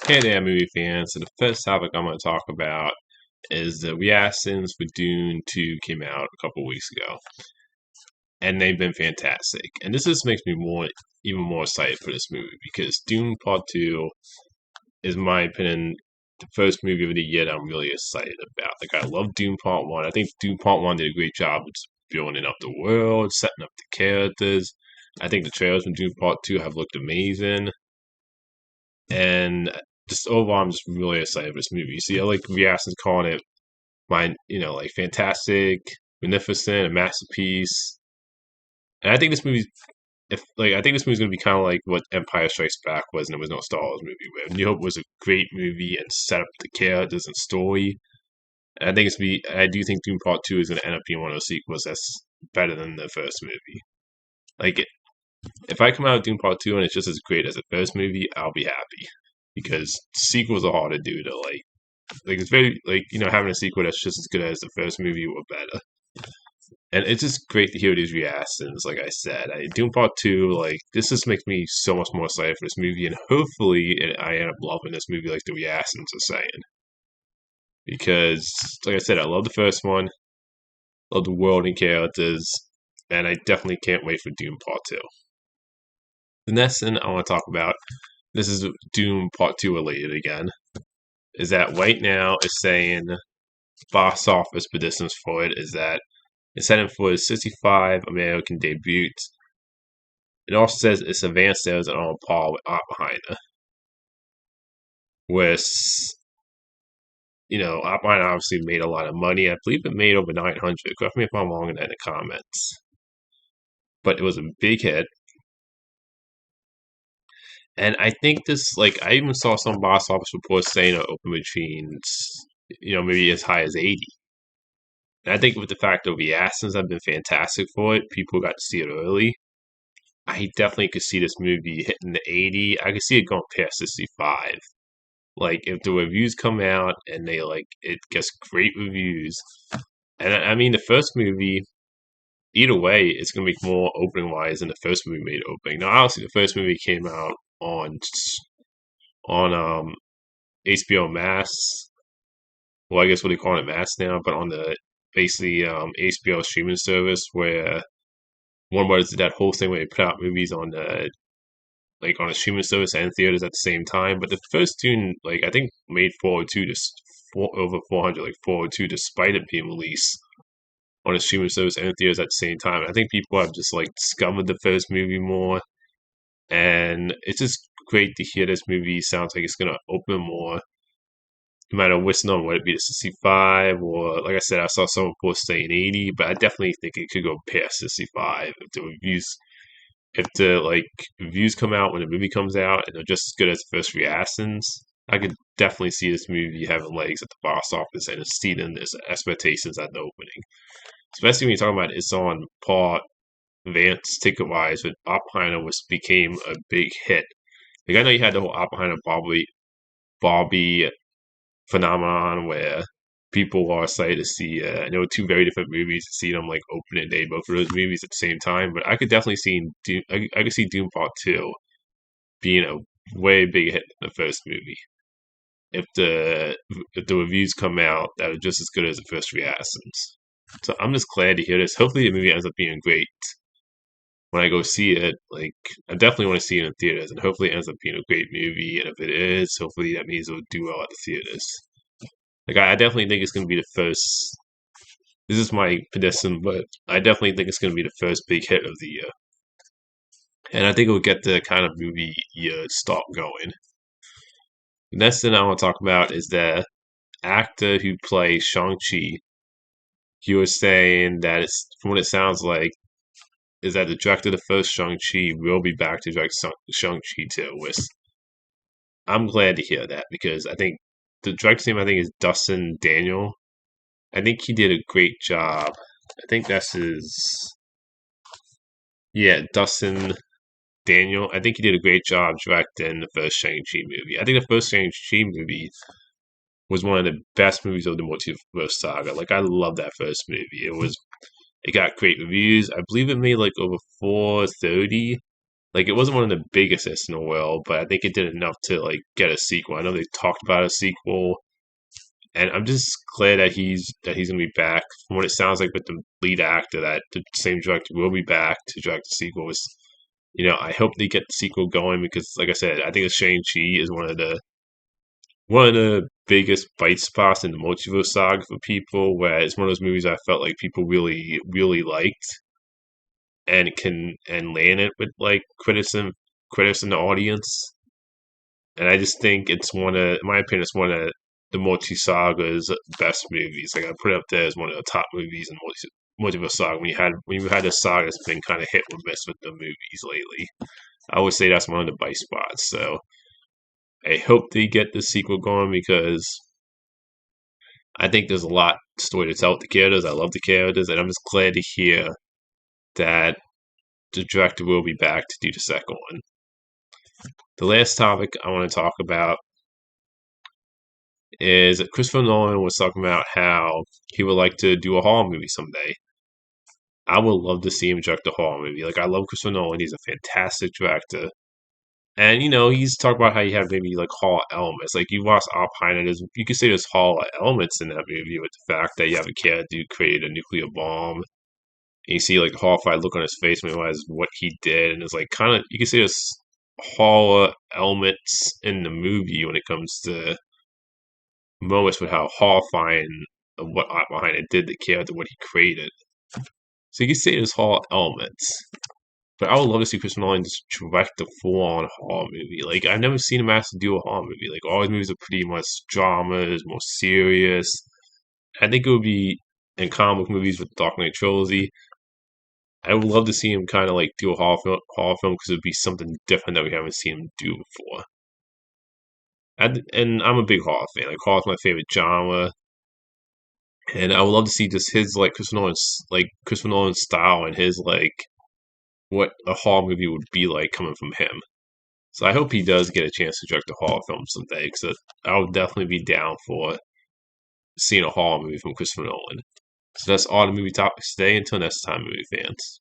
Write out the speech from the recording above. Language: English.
Hey there, movie fans. So the first topic I'm going to talk about is the reactions for Dune 2 came out a couple weeks ago, and they've been fantastic. And this just makes me even more excited for this movie because Dune Part 2 is, in my opinion, the first movie of the year that I'm really excited about. Like, I love Dune Part 1. I think Dune Part 1 did a great job of just building up the world, setting up the characters. I think the trailers from Dune Part 2 have looked amazing. And just overall, I'm just really excited for this movie. You see, I like reactions calling it like fantastic, magnificent, a masterpiece. And I think this movie's I think this movie's gonna be kind of like what Empire Strikes Back was, and there was no Star Wars movie. Where New Hope was a great movie and set up the characters and story. And I do think Dune Part Two is gonna end up being one of those sequels that's better than the first movie. Like, if I come out with Dune Part Two and it's just as great as the first movie, I'll be happy because sequels are hard to do to like it's very having a sequel that's just as good as the first movie or better. And it's just great to hear these reactions. Like I said, Doom Part Two, like this just makes me so much more excited for this movie, and hopefully I end up loving this movie like the reactions are saying. Because, like I said, I love the first one, love the world and characters, and I definitely can't wait for Doom Part Two. The next thing I want to talk about, this is Doom Part Two related again, is that right now it's saying box office predictions for it is that it's heading for its 65 American debut. It also says its advanced sales are on par with Oppenheimer. Whereas, Oppenheimer obviously made a lot of money. I believe it made over 900. Correct me if I'm wrong in the comments. But it was a big hit. And I think I even saw some box office reports saying it opened between, maybe as high as 80. And I think with the fact that reactions have been fantastic for it, people got to see it early. I definitely could see this movie hitting the 80. I could see it going past 65. Like, if the reviews come out and it gets great reviews. And I mean, the first movie, either way, it's going to make more opening wise than the first movie made opening. Now, obviously, the first movie came out on HBO Max. Well, I guess what they call it Max now, but on the basically HBO streaming service where one was that whole thing where they put out movies on the on a streaming service and theaters at the same time. But the first Dune, I think made 402 over 400, 402, despite it being released on a streaming service and theaters at the same time. I think people have just discovered the first movie more, and it's just great to hear this movie sounds like it's gonna open more. No matter which number, whether it be the 65 or, like I said, I saw some reports saying 80, but I definitely think it could go past 65 if the reviews come out when the movie comes out and they're just as good as the first reactions. I could definitely see this movie having legs at the box office and exceeding its expectations at the opening. Especially when you're talking about it's on par advanced ticket wise with Oppenheimer, which became a big hit. I know you had the whole Oppenheimer Barbie phenomenon where people are excited to see. I know two very different movies. To see them opening day, both of those movies at the same time. But I could definitely see I could see Doom Part Two being a way bigger hit than the first movie if the reviews come out that are just as good as the first reactions. So I'm just glad to hear this. Hopefully the movie ends up being great when I go see it. I definitely want to see it in theaters, and hopefully it ends up being a great movie. And if it is, hopefully that means it'll do well at the theaters. I definitely think it's going to be the first. This is my prediction, but I definitely think it's going to be the first big hit of the year. And I think it will get the kind of movie year start going. The next thing I want to talk about is the actor who plays Shang Chi. He was saying that from what it sounds like, is that the director of the first Shang Chi will be back to direct Shang Chi too. Which I'm glad to hear that because I think the director's name is Destin Daniel. I think he did a great job. I think that's Destin Daniel. I think he did a great job directing the first Shang-Chi movie. I think the first Shang-Chi movie was one of the best movies of the multiverse saga. I love that first movie. It got great reviews. I believe it made over 430. Like it wasn't one of the biggest hits in the world, but I think it did enough to like get a sequel. I know they talked about a sequel, and I'm just glad that he's gonna be back. From what it sounds like with the lead actor, that the same director will be back to direct the sequel. I hope they get the sequel going because, like I said, I think the Shang-Chi is one of the biggest bite spots in the multiverse saga for people. Where it's one of those movies I felt like people really, really liked, and land it with like critics in the audience. And I just think in my opinion, it's one of the multi saga's best movies. Like I put it up there as one of the top movies in multiverse saga. When you had a saga that's been kind of hit or miss with the movies lately, I would say that's one of the bite spots. So I hope they get the sequel going because I think there's a lot story to tell with the characters. I love the characters, and I'm just glad to hear that the director will be back to do the second one. The last topic I want to talk about is Christopher Nolan was talking about how he would like to do a horror movie someday. I would love to see him direct a horror movie. Like I love Christopher Nolan; he's a fantastic director. And he's talking about how you have maybe like horror elements. Like you watch Oppenheimer, you could say there's horror elements in that movie with the fact that you have a kid who created a nuclear bomb. And you see like the horrified look on his face when he realizes what he did, and it's like kind of you can say there's horror elements in the movie when it comes to moments with how horrifying of what Oppenheimer did to character, what he created. So you can say there's horror elements. But I would love to see Chris Nolan just direct a full-on horror movie. Like I've never seen him actually do a horror movie. Like all his movies are pretty much dramas, more serious. I think it would be in comic movies with the Dark Knight trilogy. I would love to see him kind of like do a horror film because it would be something different that we haven't seen him do before. And I'm a big horror fan. Like horror's my favorite genre, and I would love to see just his Christopher Nolan's style and his like what a horror movie would be like coming from him. So I hope he does get a chance to direct a horror film someday, because I would definitely be down for seeing a horror movie from Christopher Nolan. So that's all the movie topics today. Until next time, movie fans.